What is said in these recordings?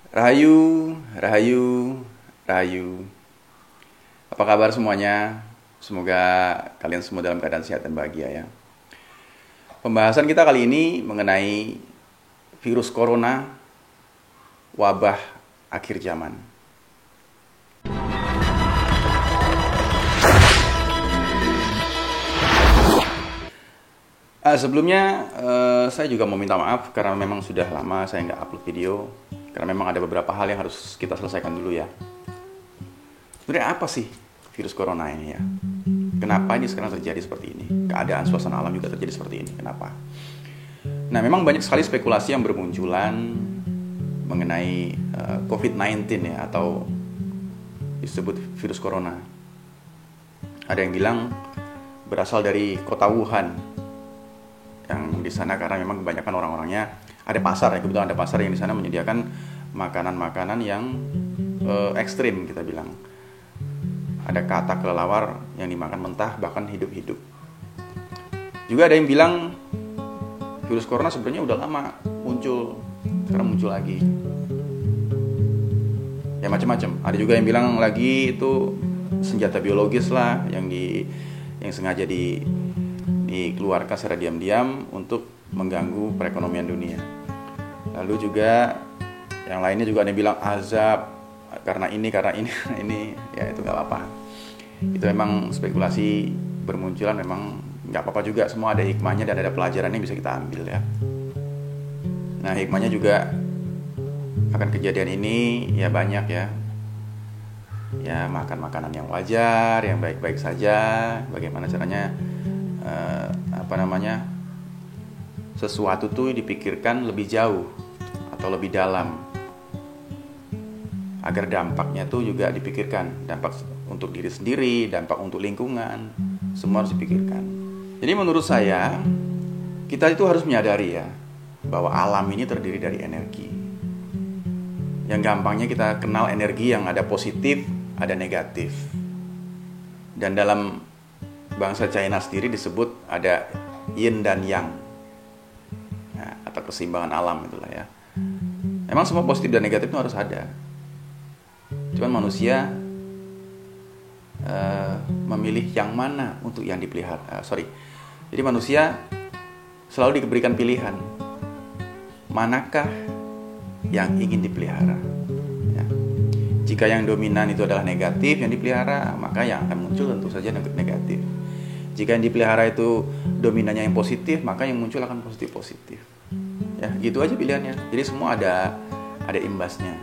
Rahayu, Rahayu, Rahayu. Apa kabar semuanya? Semoga kalian semua dalam keadaan sehat dan bahagia ya. Pembahasan kita kali ini mengenai virus corona, wabah akhir zaman. Sebelumnya saya juga mau minta maaf karena memang sudah lama saya nggak upload video. Karena memang ada beberapa hal yang harus kita selesaikan dulu ya. Sebenarnya apa sih virus corona ini ya? Kenapa ini sekarang terjadi seperti ini? Keadaan suasana alam juga terjadi seperti ini. Kenapa? Nah, memang banyak sekali spekulasi yang bermunculan mengenai COVID-19 ya, atau disebut virus corona. Ada yang bilang berasal dari kota Wuhan, yang di sana karena memang kebanyakan orang-orangnya ada pasar ya, kebetulan ada pasar yang di sana menyediakan makanan-makanan yang ekstrim kita bilang. Ada kata kelelawar yang dimakan mentah bahkan hidup-hidup. Juga ada yang bilang virus corona sebenarnya udah lama muncul, sekarang muncul lagi. Ya macam-macam. Ada juga yang bilang lagi itu senjata biologis lah yang sengaja dikeluarkan secara diam-diam untuk mengganggu perekonomian dunia. Lalu juga yang lainnya juga ada yang bilang azab karena ini ya itu nggak apa-apa. Itu memang spekulasi bermunculan, memang nggak apa-apa juga, semua ada hikmahnya dan ada pelajaran yang bisa kita ambil ya. Nah, hikmahnya juga akan kejadian ini ya banyak ya. Ya makan makanan yang wajar, yang baik-baik saja. Bagaimana caranya sesuatu tuh dipikirkan lebih jauh atau lebih dalam, agar dampaknya tuh juga dipikirkan, dampak untuk diri sendiri, dampak untuk lingkungan, semua harus dipikirkan. Jadi menurut saya kita itu harus menyadari ya bahwa alam ini terdiri dari energi. Yang gampangnya kita kenal energi yang ada positif, ada negatif. Dan dalam bangsa China sendiri disebut ada yin dan yang, nah, atau keseimbangan alam itulah ya. Emang semua positif dan negatif itu harus ada. Cuman manusia memilih yang mana untuk yang dipelihara. Jadi manusia selalu diberikan pilihan, manakah yang ingin dipelihara. Ya. Jika yang dominan itu adalah negatif yang dipelihara, maka yang akan muncul tentu saja negatif. Jika yang dipelihara itu dominannya yang positif, maka yang muncul akan positif. Ya, gitu aja pilihannya. Jadi semua ada imbasnya.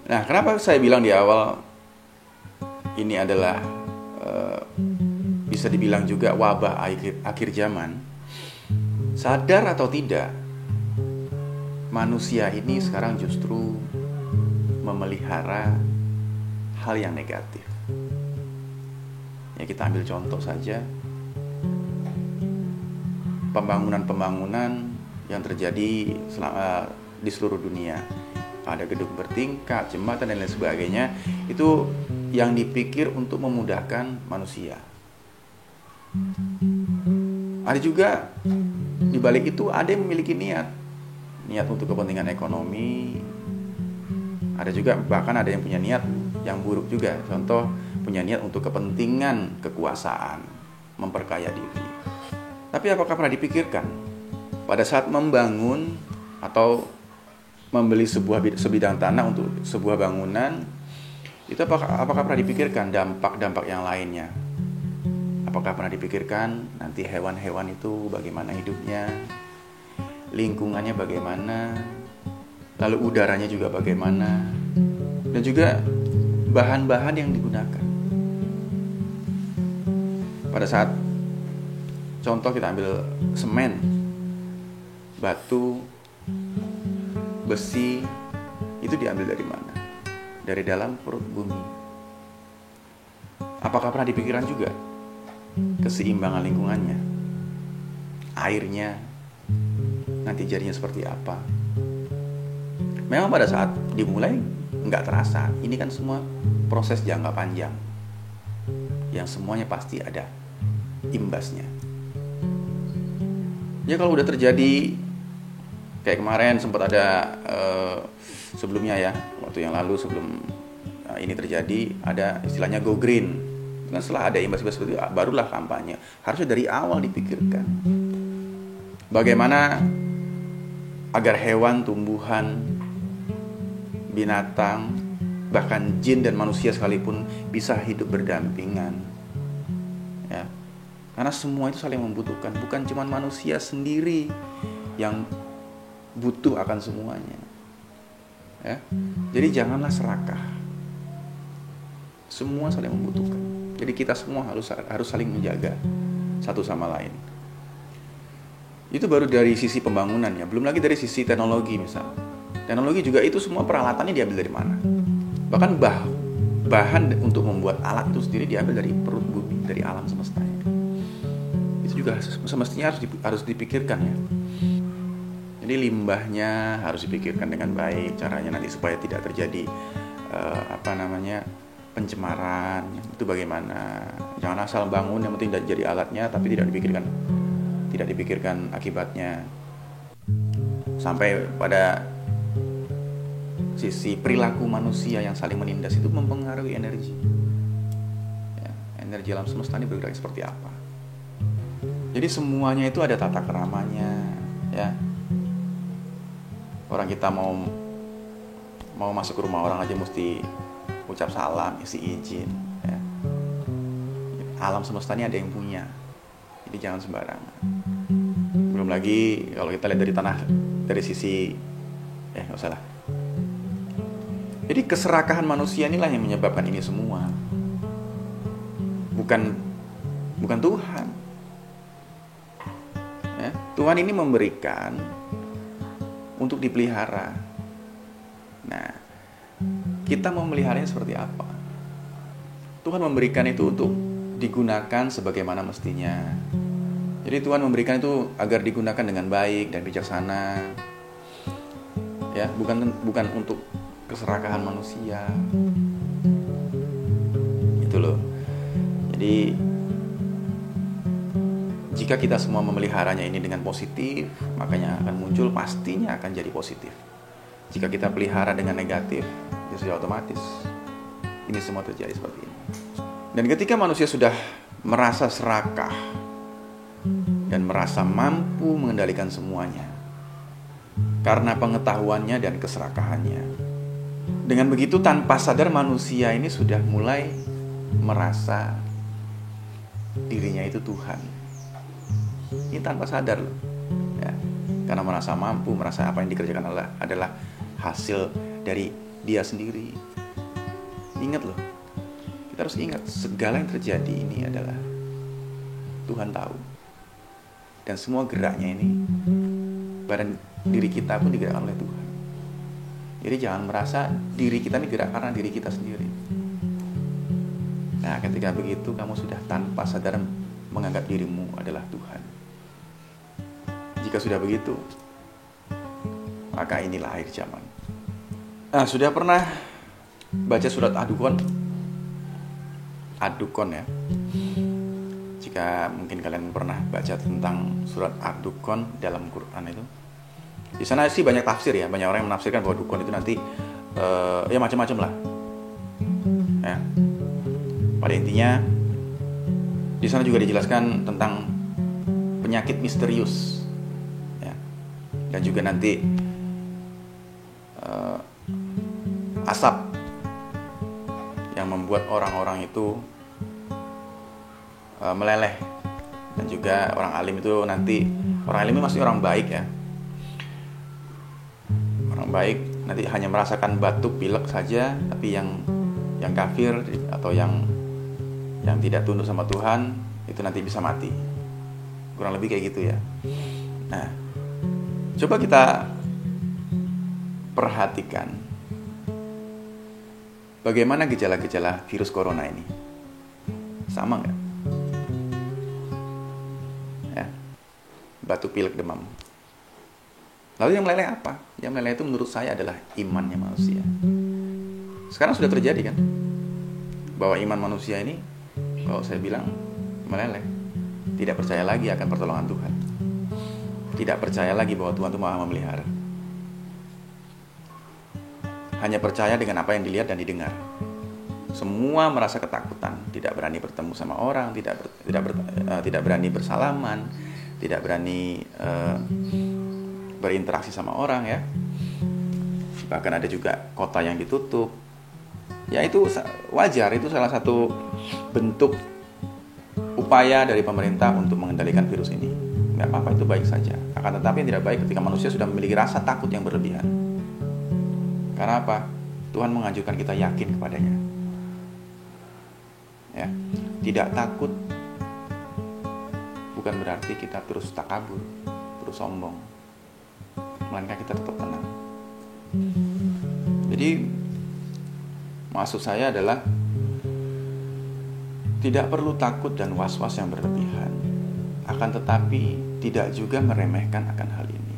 Nah, kenapa saya bilang di awal ini adalah bisa dibilang juga wabah akhir zaman? Sadar atau tidak, manusia ini sekarang justru memelihara hal yang negatif. Ya, kita ambil contoh saja, pembangunan yang terjadi di seluruh dunia. Ada gedung bertingkat, jembatan dan lain sebagainya, itu yang dipikir untuk memudahkan manusia. Ada juga di balik itu ada yang memiliki niat untuk kepentingan ekonomi. Ada juga bahkan ada yang punya niat yang buruk juga. Contoh, punya niat untuk kepentingan kekuasaan, memperkaya diri. Tapi apakah pernah dipikirkan pada saat membangun atau membeli sebidang tanah untuk sebuah bangunan, itu apakah pernah dipikirkan dampak-dampak yang lainnya? Apakah pernah dipikirkan nanti hewan-hewan itu bagaimana hidupnya, lingkungannya bagaimana, lalu udaranya juga bagaimana, dan juga bahan-bahan yang digunakan. Pada saat contoh kita ambil semen, batu, besi, itu diambil dari mana? Dari dalam perut bumi. Apakah pernah dipikirkan juga keseimbangan lingkungannya, airnya nanti jadinya seperti apa? Memang pada saat dimulai nggak terasa. Ini kan semua proses jangka panjang yang semuanya pasti ada imbasnya. Ya kalau udah terjadi kayak kemarin sempat ada sebelumnya ya, waktu yang lalu sebelum ini terjadi ada istilahnya go green. Kan setelah ada imbas-imbas seperti itu barulah kampanye. Harusnya dari awal dipikirkan bagaimana agar hewan, tumbuhan, binatang, bahkan jin dan manusia sekalipun bisa hidup berdampingan. Ya. Karena semua itu saling membutuhkan, bukan cuma manusia sendiri yang butuh akan semuanya. Ya. Jadi janganlah serakah. Semua saling membutuhkan. Jadi kita semua harus saling menjaga satu sama lain. Itu baru dari sisi pembangunan ya, belum lagi dari sisi teknologi misalnya. Teknologi juga itu semua peralatannya diambil dari mana? Bahkan bahan untuk membuat alat itu sendiri diambil dari perut bumi, dari alam semestanya. Itu juga semestinya harus dipikirkan ya. Jadi limbahnya harus dipikirkan dengan baik, caranya nanti supaya tidak terjadi pencemaran. Itu bagaimana? Jangan asal bangun yang penting jadi alatnya, tapi tidak dipikirkan akibatnya. Sampai pada sisi perilaku manusia yang saling menindas itu mempengaruhi energi. Ya, energi alam semesta ini bergerak seperti apa? Jadi semuanya itu ada tata keramanya, ya. Orang kita mau masuk ke rumah orang aja mesti ucap salam, isi izin. Ya. Alam semesta ini ada yang punya, jadi jangan sembarangan. Belum lagi kalau kita lihat dari sisi nggak usah lah. Jadi keserakahan manusia inilah yang menyebabkan ini semua, bukan Tuhan. Ya, Tuhan ini memberikan untuk dipelihara. Nah, kita mau meliharanya seperti apa? Tuhan memberikan itu untuk digunakan sebagaimana mestinya. Jadi Tuhan memberikan itu agar digunakan dengan baik dan bijaksana. Ya, bukan untuk keserakahan manusia. Itu loh. Jadi jika kita semua memeliharanya ini dengan positif, makanya akan muncul, pastinya akan jadi positif. Jika kita pelihara dengan negatif, ya sudah otomatis ini semua terjadi seperti ini. Dan ketika manusia sudah merasa serakah dan merasa mampu mengendalikan semuanya karena pengetahuannya dan keserakahannya, dengan begitu tanpa sadar manusia ini sudah mulai merasa dirinya itu Tuhan. Ini tanpa sadar loh, ya. Karena merasa mampu, merasa apa yang dikerjakan adalah hasil dari dia sendiri. Ingat loh, kita harus ingat segala yang terjadi ini adalah Tuhan tahu. Dan semua geraknya ini, badan diri kita pun digerakkan oleh Tuhan. Jadi jangan merasa diri kita ini gerak karena diri kita sendiri. Nah, ketika begitu kamu sudah tanpa sadar menganggap dirimu adalah Tuhan. Jika sudah begitu, maka inilah akhir zaman. Nah, sudah pernah baca surat Ad-Dukhan? Ad-Dukhan ya. Jika mungkin kalian pernah baca tentang surat Ad-Dukhan dalam Quran itu, di sana sih banyak tafsir ya, banyak orang yang menafsirkan bahwa Dukhan itu nanti ya macam-macam lah. Ya. Pada intinya di sana juga dijelaskan tentang penyakit misterius, ya. Dan juga nanti asap yang membuat orang-orang itu meleleh. Dan juga orang alim itu nanti, orang alim itu masih orang baik ya. Orang baik nanti hanya merasakan batuk pilek saja, tapi yang kafir atau yang tidak tunduk sama Tuhan itu nanti bisa mati. Kurang lebih kayak gitu ya. Nah, coba kita perhatikan bagaimana gejala-gejala virus corona ini. Sama nggak? Ya, batuk pilek demam. Lalu yang meleleh apa? Yang meleleh itu menurut saya adalah imannya manusia. Sekarang sudah terjadi kan, bahwa iman manusia ini, kalau saya bilang, meleleh. Tidak percaya lagi akan pertolongan Tuhan. Tidak percaya lagi bahwa Tuhan itu Maha memelihara. hanya percaya dengan apa yang dilihat dan didengar. Semua merasa ketakutan, tidak berani bertemu sama orang, tidak berani bersalaman, tidak berani berinteraksi sama orang ya. Bahkan ada juga kota yang ditutup. Ya itu wajar, itu salah satu bentuk upaya dari pemerintah untuk mengendalikan virus ini. Nggak apa-apa, itu baik saja. Akan tetapi yang tidak baik ketika manusia sudah memiliki rasa takut yang berlebihan. Karena apa? Tuhan menganjurkan kita yakin kepadanya. Ya, tidak takut bukan berarti kita terus takabur, terus sombong. Melainkan kita tetap tenang. Jadi maksud saya adalah tidak perlu takut dan was-was yang berlebihan. Akan tetapi tidak juga meremehkan akan hal ini.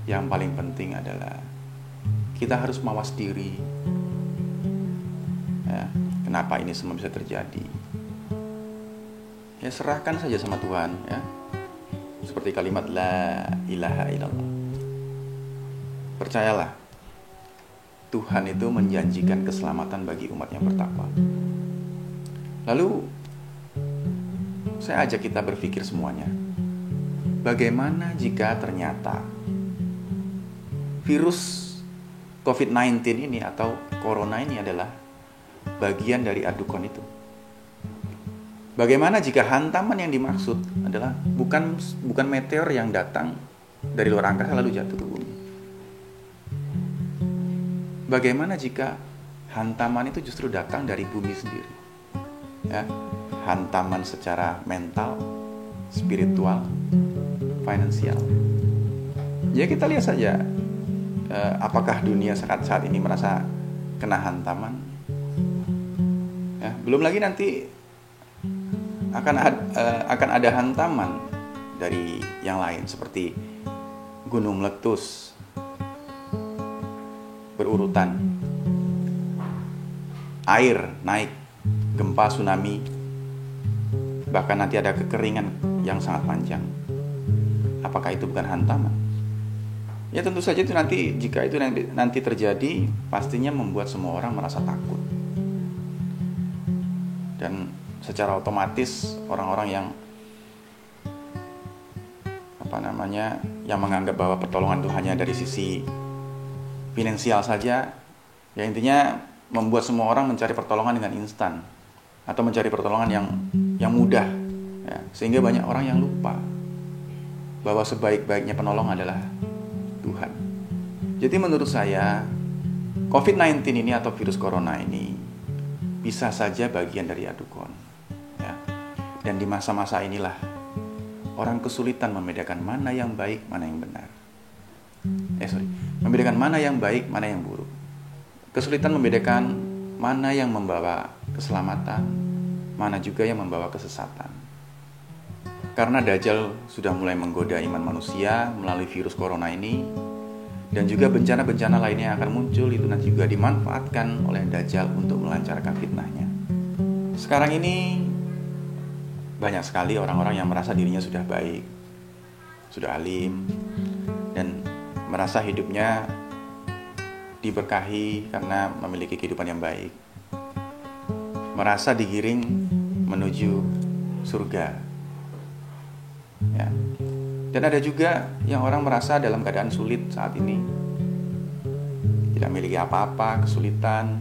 Yang paling penting adalah kita harus mawas diri. Ya, kenapa ini semua bisa terjadi? Ya serahkan saja sama Tuhan ya. Seperti kalimat la ilaha illallah. Percayalah, Tuhan itu menjanjikan keselamatan bagi umat yang bertakwa. Lalu saya ajak kita berpikir semuanya. Bagaimana jika ternyata virus COVID-19 ini atau corona ini adalah bagian dari adukon itu? Bagaimana jika hantaman yang dimaksud adalah bukan meteor yang datang dari luar angkasa lalu jatuh ke bumi? Bagaimana jika hantaman itu justru datang dari bumi sendiri? Ya, hantaman secara mental, spiritual, finansial. Ya kita lihat saja, apakah dunia saat ini merasa kena hantaman? Ya, belum lagi nanti akan ada hantaman dari yang lain seperti gunung meletus berurutan, air naik, gempa, tsunami, bahkan nanti ada kekeringan yang sangat panjang. Apakah itu bukan hantaman? Ya tentu saja itu nanti, jika itu nanti terjadi, pastinya membuat semua orang merasa takut. Dan secara otomatis orang-orang yang yang menganggap bahwa pertolongan itu hanya dari sisi finansial saja, ya intinya membuat semua orang mencari pertolongan dengan instan atau mencari pertolongan yang mudah, ya, sehingga banyak orang yang lupa bahwa sebaik-baiknya penolong adalah Tuhan. Jadi menurut saya COVID-19 ini atau virus corona ini bisa saja bagian dari adukon, ya. Dan di masa-masa inilah orang kesulitan membedakan mana yang baik, mana yang benar. Membedakan mana yang baik, mana yang buruk. Kesulitan membedakan mana yang membawa keselamatan, mana juga yang membawa kesesatan. Karena Dajjal sudah mulai menggoda iman manusia melalui virus corona ini, dan juga bencana-bencana lainnya yang akan muncul itu nanti juga dimanfaatkan oleh Dajjal untuk melancarkan fitnahnya. Sekarang ini banyak sekali orang-orang yang merasa dirinya sudah baik, sudah alim, dan merasa hidupnya diberkahi karena memiliki kehidupan yang baik, merasa digiring menuju surga, ya. Dan ada juga yang orang merasa dalam keadaan sulit saat ini, tidak memiliki apa-apa, kesulitan,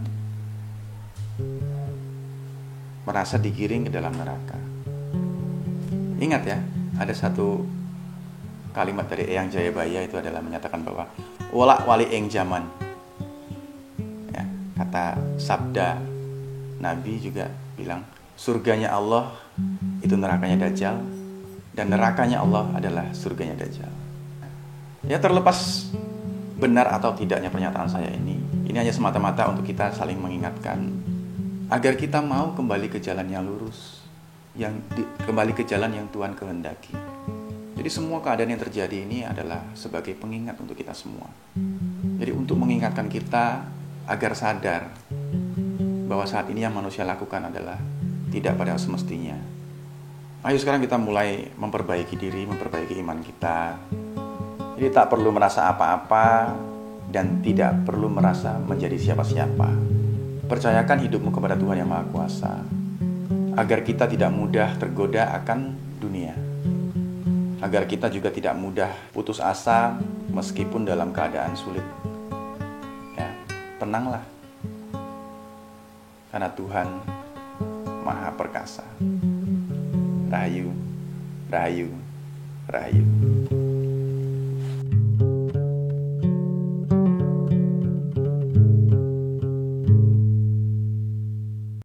merasa digiring ke dalam neraka. Ingat ya, ada satu kalimat dari Eyang Jayabaya itu adalah menyatakan bahwa wolak wali ing zaman, ya, kata sabda Nabi juga bilang surganya Allah itu nerakanya Dajjal, dan nerakanya Allah adalah surganya Dajjal. Ya, terlepas benar atau tidaknya pernyataan saya ini hanya semata-mata untuk kita saling mengingatkan agar kita mau kembali ke jalan yang lurus, kembali ke jalan yang Tuhan kehendaki. Jadi semua keadaan yang terjadi ini adalah sebagai pengingat untuk kita semua. Jadi untuk mengingatkan kita agar sadar bahwa saat ini yang manusia lakukan adalah tidak pada semestinya. Ayo sekarang kita mulai memperbaiki diri, memperbaiki iman kita. Jadi tak perlu merasa apa-apa dan tidak perlu merasa menjadi siapa-siapa. Percayakan hidupmu kepada Tuhan Yang Maha Kuasa, agar kita tidak mudah tergoda akan dunia, agar kita juga tidak mudah putus asa meskipun dalam keadaan sulit. Ya, tenanglah, karena Tuhan Maha Perkasa. Rahayu, rahayu, rahayu.